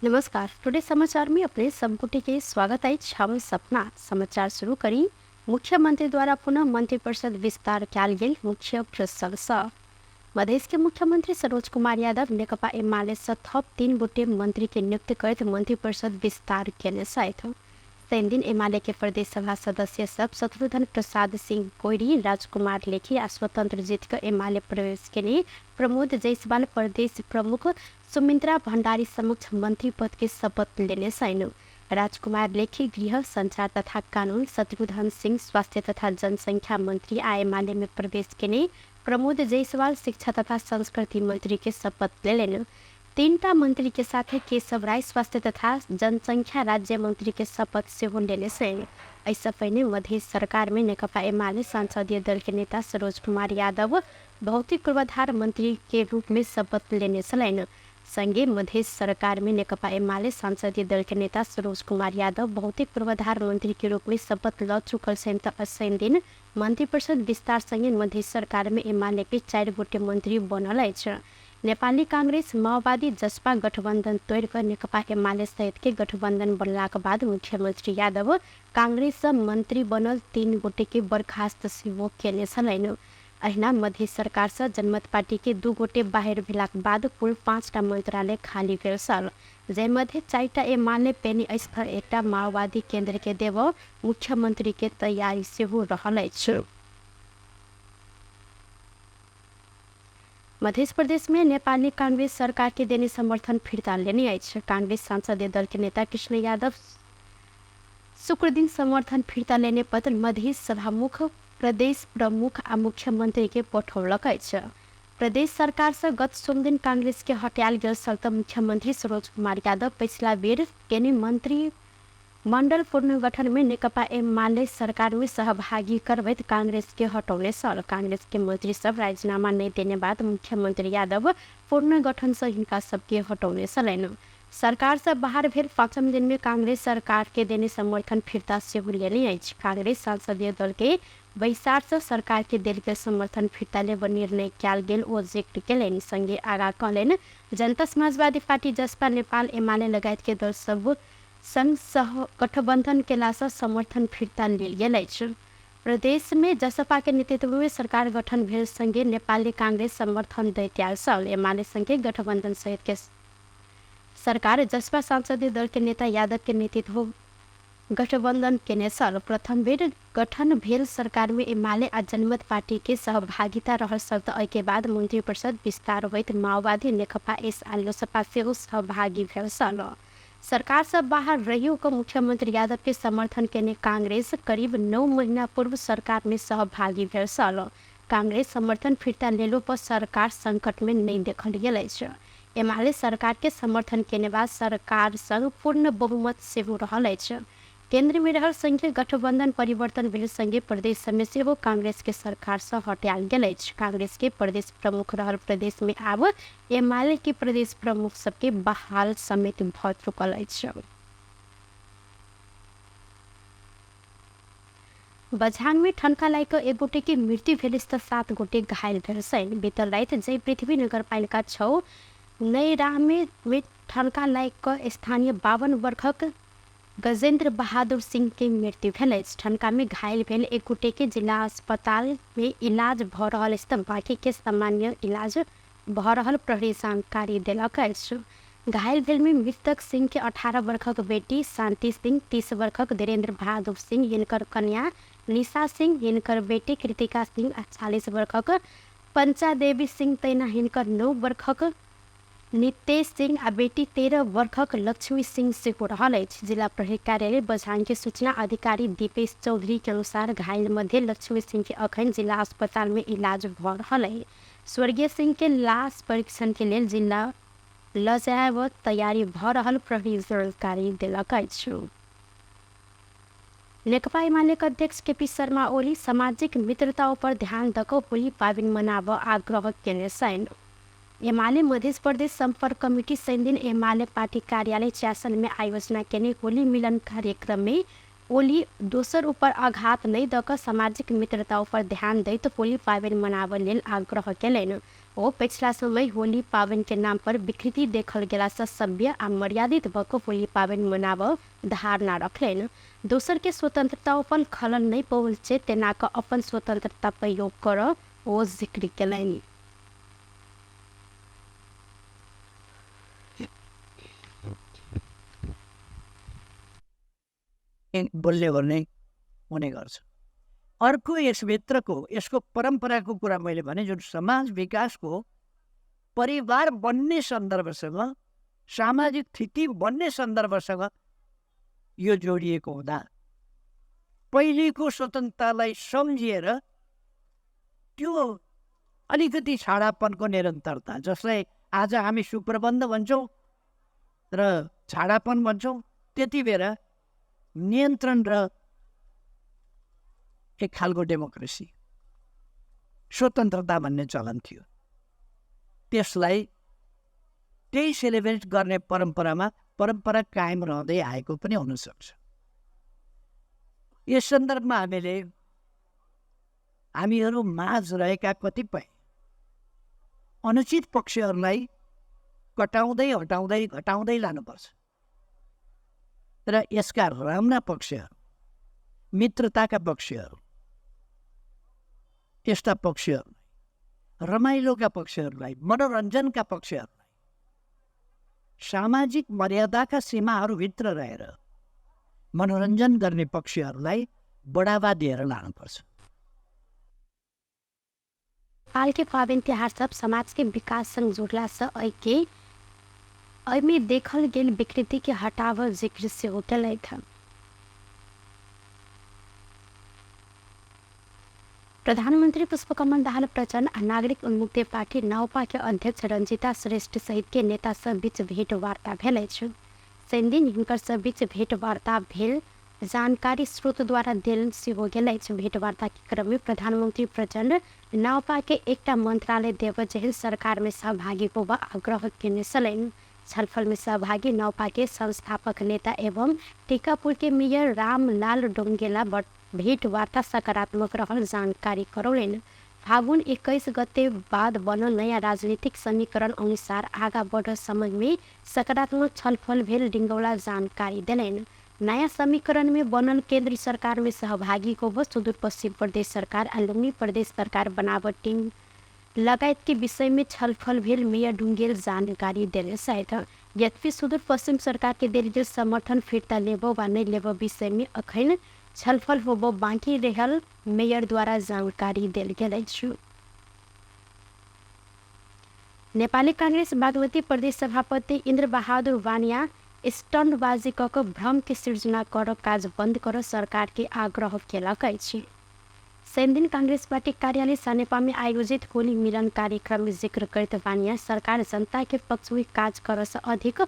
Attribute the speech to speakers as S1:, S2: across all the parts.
S1: नमस्कार। टुडे समाचार में अपने संपुटी के स्वागत है। हम सपना समाचार शुरू करी। मुख्यमंत्री द्वारा पुनः मंत्रिपरिषद विस्तार किया गेल मुख्य प्रशंसा। मधेश के मुख्यमंत्री सरोज कुमार यादव नेकपा एमाले से थप 3 गोटे मंत्री के नियुक्त करते मंत्रिपरिषद विस्तार केने साथ तीन दिन एमाले के प्रदेश सभा सदस्य सब शत्रुघ्न प्रसाद सिंह कोइरी, राजकुमार लेखी आ स्वतंत्र जीत कर एमाले प्रवेश के लिए प्रमोद जायसवाल प्रदेश प्रमुख सुमित्रा भंडारी समक्ष मंत्री पद के शपथ लेने सैन। राजकुमार लेखी गृह संचार तथा कानून, शत्रुघ्न सिंह स्वास्थ्य तथा जनसंख्या मंत्री आ एमाले में प्रवेश के लिए प्रमोद जायसवाल शिक्षा तथा संस्कृति मंत्री के शपथ ले लेन। 3टा मंत्री के साथ केशव राय स्वास्थ्य तथा जनसंख्या राज्य मंत्री के शपथ से लेने से ऐसा पहले मध्य सरकार में नेकपा एमाले संसदीय दल के नेता सरोज कुमार यादव भौतिक पूर्वाधार मंत्री के रूप में शपथ लेने सलैन। संगे मध्य सरकार में नेकपा एमाले संसदीय दल के नेता सरोज कुमार यादव भौतिक पूर्वाधार मंत्री के रूप में शपथ ल चुकल सैन दिन मंत्रिपरिषद विस्तार संगे मध्य सरकार में एमाले के 4 गोटे मंत्री बनल है। नेपाली कांग्रेस माओवादी जसपा गठबंधन तोड़ कर नेकपा एमाले सहित के गठबंधन बनला के बाद मुख्यमंत्री यादव कांग्रेस मंत्री बनल 3 गोटे के बर्खास्त सेहो केने छलैन। अहिना मध्य सरकार से जनमत पार्टी के 2 गोटे बाहर भेला के बाद कुल 5टा मंत्रालय खाली भेल छल, जै मध्य 4टा एमाले पेनी स्तर 1टा माओवादी केंद्र के देव मुख्यमंत्री के तैयारी सेहो रहल अछि। मध्य प्रदेश में नेपाली कांग्रेस सरकार के देने समर्थन फिर्ता लेने आई। कांग्रेस संसदीय दल के नेता कृष्ण यादव शुक्र दिन समर्थन फिर्ता लेने पत्र मध्य सभामुख प्रदेश प्रमुख आ मुख्यमंत्री के पठौलक अछि। प्रदेश सरकार से गत सोम दिन कांग्रेस के हटायल गेल छल मुख्यमंत्री सरोज कुमार यादव पिछला बेर केने मंत्री मंडल पुनर्गठन में नेकपा एमाले सरकार में सहभागी करवैत कांग्रेस के हटौने सल। कांग्रेस के मंत्री सब राजीनामा नहीं देने बाद मुख्यमंत्री यादव पुनर्गठन से हिनका सबके हटौने सलैन। सरकार से बाहर भेल 5म दिन में कांग्रेस सरकार के देने समर्थन फिरता से लेने अछि। कांग्रेस संसदीय दल के बैसार से सरकार के देल के समर्थन फिरता ले निर्णय किया गेल ओ जेक्ट केलनि। संगे आगा कहलनि जनता समाजवादी पार्टी जसपा नेपाल एमाले लगायत के दल सब संग सह गठबंधन केला से समर्थन फिरता लेल गेल अछि। प्रदेश में जसपा के नेतृत्व में सरकार गठन भेल संगे नेपाली कांग्रेस समर्थन दैत आयल छल। एमाले संगे गठबंधन सहित के सरकार जसपा संसदीय दल के नेता यादव के नेतृत्व गठबंधन केने छल। प्रथम बेर गठन भेल सरकार में एमाले आ जनमत पार्टी के सहभागिता रहल छल। एहि के बाद मंत्रिपरिषद विस्तार होइत माओवादी नेकपा एस आ लोसपा सेहो सहभागी भेल छल। सरकार से बाहर रहियो को मुख्यमंत्री यादव के समर्थन केने कांग्रेस करीब 9 महीना पूर्व सरकार में सहभागी भेल छल। कांग्रेस समर्थन फिरता लेलो पर सरकार संकट में नहीं देखल गेल अछि। एमाले सरकार के समर्थन केने बाद सरकार संग पूर्ण बहुमत सेहो रहल अछि। केंद्र में रहल संघीय गठबंधन परिवर्तन भेल संगे प्रदेश समेत सेहो कांग्रेस के सरकार से हटायल गेल अछि। कांग्रेस के प्रदेश प्रमुख रहल प्रदेश में आब एमाले के प्रदेश प्रमुख सबके बहाल समेत भ चुकल अछि। बझांग में ठनका लाग एक गोटे के मृत्यु भेल त 7 गोटे घायल भेल छन्। बीतल राति जय पृथ्वी नगरपालिका 6 नैराह में ठनका लाग स्थानीय 52 वर्षक गजेंद्र बहादुर सिंह के मृत्यु भेल अछि। ठनका में घायल भेल एक गोटे के जिला अस्पताल में इलाज भ रहल अछि, बाकी के सामान्य इलाज भ रहल प्रहरी जानकारी देलक अछि। घायल भेल में मृतक सिंह के 18 वर्षक बेटी शांति सिंह, 30 वर्षक धीरेन्द्र बहादुर सिंह, हिनकर कन्या निशा सिंह, हिनकर बेटी कृतिका सिंह, 40 वर्षक पंचा देवी सिंह तैना हिनकर 9 वर्षक नितेश सिंह आ बेटी 13 वर्षक लक्ष्मी सिंह से हो रहल अछि। जिला प्रहरी कार्यालय बझांग के सूचना अधिकारी दीपेश चौधरी के अनुसार घायल मध्य लक्ष्मी सिंह के अखन जिला अस्पताल में इलाज भ रहल है। स्वर्गीय सिंह के लाश परीक्षण के लिए जिला ल जाय व तैयारी भ रहल प्रहरी जानकारी देलक अछि। नेकपा एमाले अध्यक्ष केपी शर्मा ओली सामाजिक मित्रता पर ध्यान दक होली पाबनि मनाब आग्रह केने छन्। एमाले मध्य प्रदेश संपर्क कमिटी शनि दिन एमाले पार्टी कार्यालय चासन में आयोजना केने होली मिलन कार्यक्रम में ओली दोसर ऊपर आघात नहीं दक सामाजिक मित्रता पर ध्यान दैत होली पाबनि मनाब लेल आग्रह केलनि। ओ पिछला समय होली पावन के नाम पर विकृति देखल गेला से सभ्य आ मर्यादित भको होली पावन मनाब धारणा रखलेन। दोसर के स्वतंत्रता अपन खलन नहीं पहुँचे तेना क अपन स्वतंत्रता प्रयोग कर ओ जिक्र केलनि।
S2: बोल्ने गर्ने हुने गर्छ। अर्को यसभित्रको यसको परम्पराको कुरा मैले भने जुन समाज विकासको परिवार बन्ने सन्दर्भसँग सामाजिक स्थिति बन्ने सन्दर्भसँग यो जोडिएको हुँदा पहिलेको स्वतन्त्रतालाई सम्झिएर त्यो अलिकति छाडापनको निरन्तरता जसलाई आज हामी सुप्रबन्ध भन्छौँ र छाडापन भन्छौँ, त्यति बेला नियन्त्रण र एक खालको डेमोक्रेसी स्वतन्त्रता भन्ने चलन थियो। त्यसलाई त्यही सेलिब्रेट गर्ने परम्परा कायम रहँदै आएको पनि हुनसक्छ। यस सन्दर्भमा हामीहरू माझ रहेका कतिपय अनुचित पक्षहरूलाई घटाउँदै लानुपर्छ र यसका राम्रा पक्षहरू, मित्रताका पक्षहरू, त्यस्ता पक्षहरू, रमाइलोका पक्षहरूलाई, मनोरञ्जनका पक्षहरूलाई सामाजिक मर्यादाका सीमाहरूभित्र रहेर मनोरञ्जन गर्ने पक्षहरूलाई बढावा दिएर लानुपर्छ।
S1: हाल के पावन त्योहार सब समाज के विकास संग जुड़ला से में देखल गेल विकृति के हटाव जिक्र से उठल था। प्रधानमंत्री पुष्पकमल दाहाल प्रचंड और नागरिक उन्मुक्ति पार्टी नाउपा के अध्यक्ष रंजिता श्रेष्ठ सहित के नेता सब बीच भेंटवार्ता भेल। शनि दिन हिनकर सब बीच भेंटवार्ता भेल जानकारी स्रोत द्वारा देल हो गेल। भेंटवार्ता के क्रम में प्रधानमंत्री प्रचंड नाउपा के एकटा मंत्रालय देव जेहन सरकार में सहभागी होबा आग्रह केने छलनि। छलफल में सहभागी नाउपा के संस्थापक नेता एवं टीकापुर के मेयर रामलाल डोंगेला भेंटवार्ता सकारात्मक रहल जानकारी करौलनि। फागुन 21 गते बाद बनल नया राजनीतिक समीकरण अनुसार आगा बढ़ समय में सकारात्मक छलफल भेल डिंगौला जानकारी दिलनि। नया समीकरण में बनल केंद्र सरकार में सहभागी को सुदूर पश्चिम प्रदेश सरकार और लुम्बिनी प्रदेश सरकार बनावट टीम लगायत के विषय में छलफल भेल मेयर डुंगेल जानकारी दिले। शायद यद्यपि सुदूर पश्चिम सरकार के देल समर्थन फिर्ता लेबो वा नहीं लेबो विषय में अखन छलफल होबो बाँकी रहल मेयर द्वारा जानकारी दिल गेल। नेपाली कांग्रेस बागमती प्रदेश सभापति इंद्र बहादुर वानिया स्टंटबाजी कऽ भ्रम के सृजना कर काज बंद कर सरकार के आग्रह केलक अछि। शनि दिन कांग्रेस पार्टी कार्यालय सानेपा में आयोजित होली मिलन कार्यक्रम में जिक्र करते वानिया सरकार जनता के पक्ष में काज कर से अधिक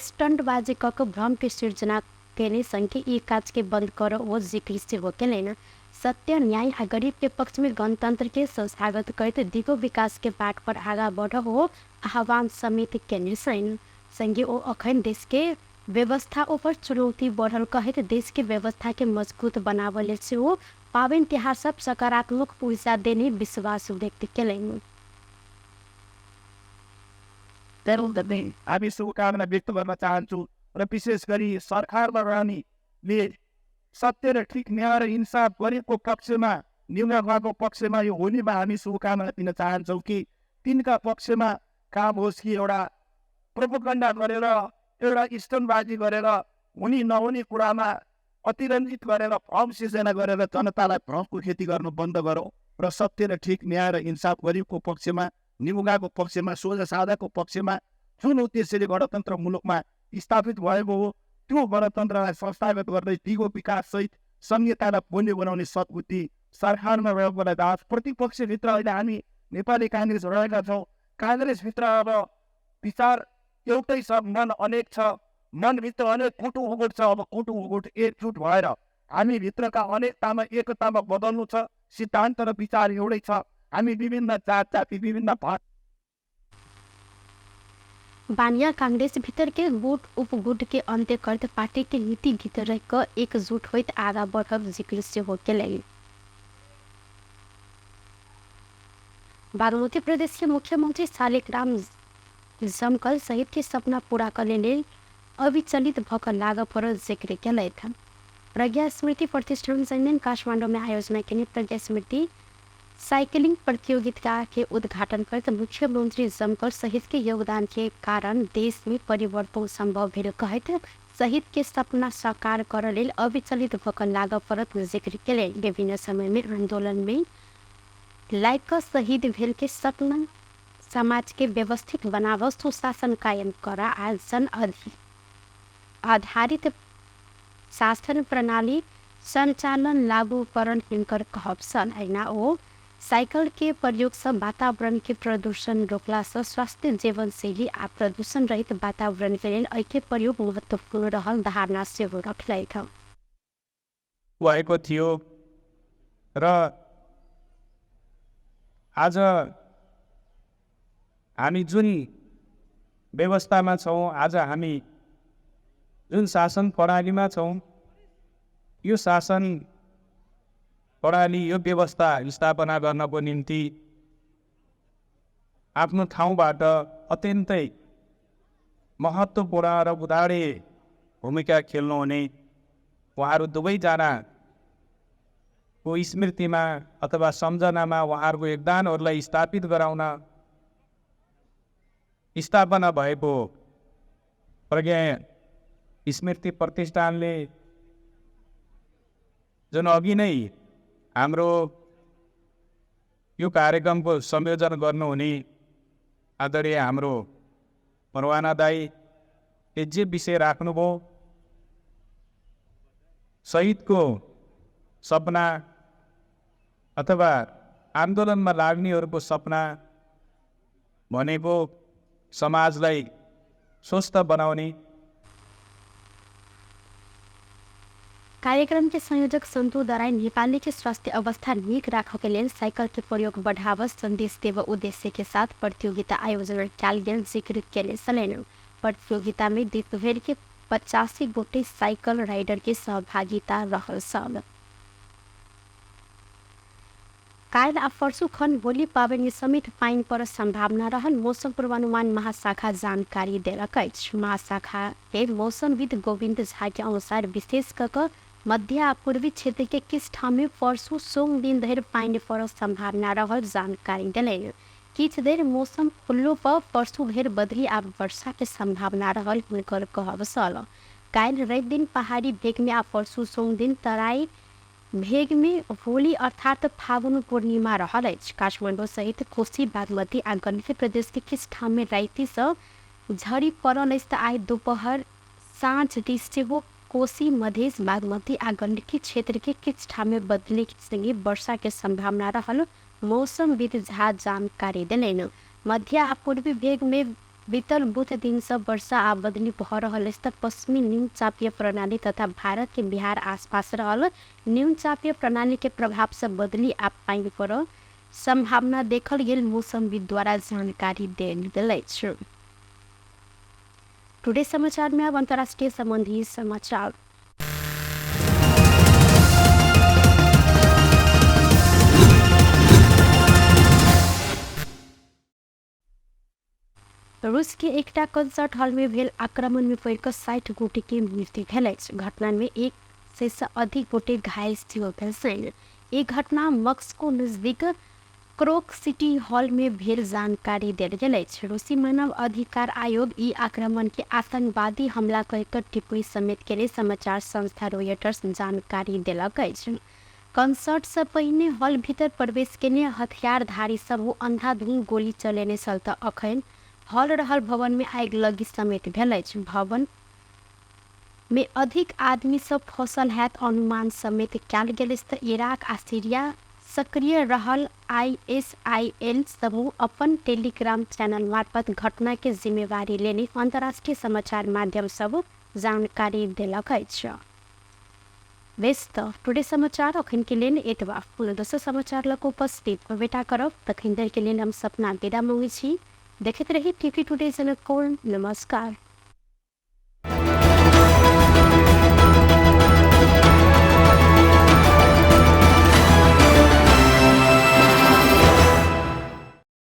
S1: स्टंटबाजी कऽ भ्रम के सृजना केने संख्या ये काज के बंद कर वो जिक्र से हो केलनि। सत्य न्याय आ गरीब के पक्ष में गणतंत्र के संस्थागत करते दिगो विकास के बाट पर आगा बढ़ हो आह्वान समेत केने संगे ओ अखन देश के व्यवस्था ऊपर चुनौती बढ़ल कहते देश के व्यवस्था के मजबूत बनावले से वो पावन त्योहार सब सकारात्मक ऊर्जा देने विश्वास व्यक्त केलनि।
S3: हामी शुभकामना व्यक्त गर्न चाहन्छु र विशेष गरी सरकारमा रहनेले सत्य र ठिक न्याय र इन्साफ गरेको पक्षमा न्यूनताको पक्षमा यो होलीमा हामी शुभकामना दिन चाहन्छौँ कि तिनका पक्षमा काम होस् कि एउटा प्रोपोगन्डा गरेर एउटा स्टनबाजी गरेर हुने नहुने कुरामा अतिरञ्जित गरेर भ्रम सिर्जना गरेर जनतालाई भ्रमको खेती गर्नु बन्द गरौँ र सत्य र ठिक न्याय र इन्साफ गरिबको पक्षमा निमुगाको पक्षमा सोझा साधाको पक्षमा जुन उद्देश्यले गणतन्त्र मुलुकमा स्थापित भएको हो त्यो गणतन्त्रलाई संस्थागत गर्दै दिगो विकाससहित संहितालाई बलियो बनाउने सद्बुद्धि सरकारमा रहेकोलाई दास प्रतिपक्षभित्र अहिले हामी नेपाली काङ्ग्रेस रहेका छौँ। काङ्ग्रेसभित्र अब विचार एउटै छ, मन अनेक छ, मनभित्र अनेक कुटु उगुट छ। अब कुटु उगुट एकजुट भएर हामी भित्रका अनेकतामा एकतामा बदल्नु छ। सिद्धान्त र विचार एउटै छ। हामी विभिन्न जात जाति विभिन्न भाग
S1: बानिया कांग्रेस भीतर के गुट उपगुट के अंत्य करते पार्टी के नीति भीतर एकजुट होइत आगा बढ़ब जिक्र से हो के लगी। बागमती प्रदेश के मुख्यमंत्री शालिग्राम जमकल सहित के सपना पूरा करने लेल अविचलित भकर लाग पर जिक्र किया था। प्रज्ञा स्मृति प्रतिष्ठान संयन काठमांडू में आयोजना के लिए प्रज्ञा स्मृति साइकिलिंग प्रतियोगिता के उद्घाटन करते मुख्यमंत्री जमकर सहित के योगदान के कारण देश में परिवर्तन संभव भेल कहते सहित के सपना साकार कर लेल अविचलित भकर लाग पर जिक्र किए। विभिन्न समय में आंदोलन में लायक शहीद भेल के सपना समाज के व्यवस्थित बनाव सुशासन कायम करा आ जन आधारित शासन प्रणाली संचालन लागूकरण हिंकर कहसन ऐना ओ साइकिल के प्रयोग से वातावरण के प्रदूषण रोकला से स्वास्थ्य जीवन शैली आ प्रदूषण रहित वातावरण के लिए ऐके प्रयोग महत्वपूर्ण रहल धारणा से रखले
S3: भएको थियो र आज हामी जुन व्यवस्थामा छौँ, आज हामी जुन शासन प्रणालीमा छौँ, यो शासन प्रणाली यो व्यवस्था स्थापना गर्नको निम्ति आफ्नो ठाउँबाट अत्यन्तै महत्त्वपूर्ण र उदाहरणीय भूमिका खेल्नुहुने उहाँहरू दुवैजनाको स्मृतिमा अथवा सम्झनामा उहाँहरूको योगदानहरूलाई स्थापित गराउन स्थापना भएको प्रज्ञा स्मृति प्रतिष्ठानले जुन अघि नै हाम्रो यो कार्यक्रमको संयोजन गर्नुहुने आदरणीय हाम्रो परवाना दाईले जे विषय राख्नुभयो, शहीदको सपना अथवा आन्दोलनमा लाग्नेहरूको सपना भनेको समाजलाई स्वस्थ बनाउने।
S1: कार्यक्रम के संयोजक संतु दराई नेपाली के स्वास्थ्य अवस्था नीक राखऽ के लिए साइकिल के प्रयोग बढ़ावा संदेश देव उद्देश्य के साथ प्रतियोगिता आयोजन कयल गेल जिक्र केले छलैन। प्रतियोगिता में देशभर के 85 गोटे साइकिल राइडर के सहभागिता रहल छल। काल आ परसु खन होली पाबनि समेत पाइन पर संभावना रहल मौसम पूर्वानुमान महाशाखा जानकारी देलक अछि। महाशाखा के मौसमविद गोविंद झा के अनुसार विशेष कर मध्य आ पूर्वी क्षेत्र के किस ठाम में परसु सोम दिन धरि पाइन पर संभावना रहल जानकारी दिले। किछ देर मौसम खुल्लो पर परसु धरि बदली आ वर्षा के संभावना रहल हुनकर कहब छल। काल रवि दिन पहाड़ी भेग में आ परसु सोम दिन तराई भेग में होली अर्थात फागुन पूर्णिमा रहल अछि। काठमाडौँ सहित कोशी बागमती आ गण्डकी प्रदेश के किछ ठाम में राति से झड़ी पड़ल अछि। आइ दोपहर साँझ दिस सेहो कोशी मधेश बागमती आ गण्डकी क्षेत्र के किछ ठाम में बदले संगे वर्षा के संभावना रहल मौसमविद झा जानकारी दिलैन। मध्य आ पूर्वी भेग में बीतल बुध दिन से वर्षा आ बदली भऽ रहल अछि। पश्चिमी निम्नचापीय प्रणाली तथा भारत के बिहार आसपास रहल निम्नचापीय प्रणाली के प्रभाव से बदली आ पाइन पर संभावना देखल गेल मौसमविद द्वारा जानकारी देल गेल अछि। टुडे समाचार में अब अंतर्राष्ट्रीय संबंधी समाचार। रूस के एकटा कंसर्ट हॉल में भेल आक्रमण में पड़ 60 गोटे के मृत्यु भेल अछि। घटना में 100 से अधिक गोटे घायल सेहो भेल छनि। ई घटना मॉस्को नजदीक क्रोक सिटी हॉल में भेल जानकारी देल गेल अछि। रूसी मानव अधिकार आयोग ई आक्रमण के आतंकवादी हमला कहकर टिप्पणी समेत केले समाचार संस्था रॉयटर्स जानकारी देलक अछि। कंसर्ट से पहिने हॉल भीतर प्रवेश केने हथियारधारी सब अंधाधुंध गोली चलेने छल तऽ अखन हॉल रहल भवन में आगि लगी समेत भेल अछि। भवन में अधिक आदमी सब फंसल हैत अनुमान समेत कयल गेल अछि। इराक आ सीरिया सक्रिय रहल ISIL समूह अपन टेलीग्राम चैनल मार्फत घटना के जिम्मेवारी लेने अंतर्राष्ट्रीय समाचार माध्यम सब जानकारी देलक अछि। व्यस्त टुडे समाचार अखन के लिए एतबा पुनः दोसर समाचार लग उपस्थित बेटा करब तखन देर के लिए हम सपना विदा मांगे छी। देखते रही टीवी टुडे जनकपुर। नमस्कार।